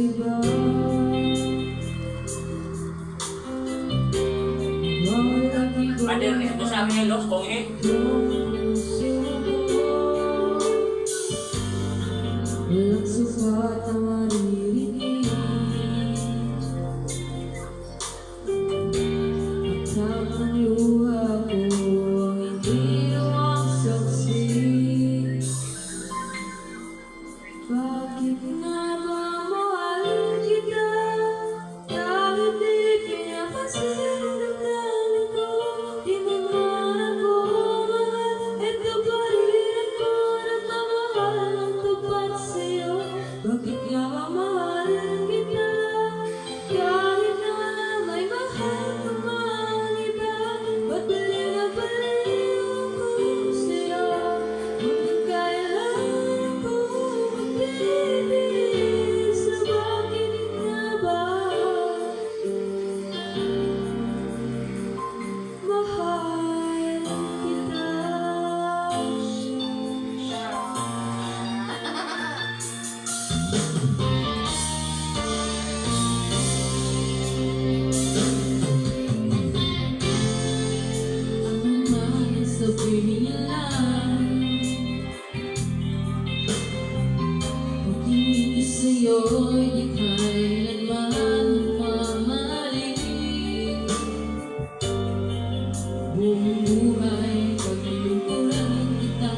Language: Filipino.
iba. Pader ni ito sa amin los kong eh. Walang sukat na maririnig at ang luha ko ang hindi ang saksi. Bakit nga ba mahal kita kahit di pinapansin ang damdamin ko? Di mo man ako mahal, eto pa rin ako nagmamahal ng tapat sa'yo. Bakit nga ba mahal kita kahit na may mahal ka mang iba? Ba't baliw na baliw ako sa'yo? Hanggang kailan ko magtitiis sa bakit nga ba mahal kita? Ano man sabihin lang, pag-ibig ko sa'yo'y di kailanman mamahalin. Buong buhay paglulukuran kita,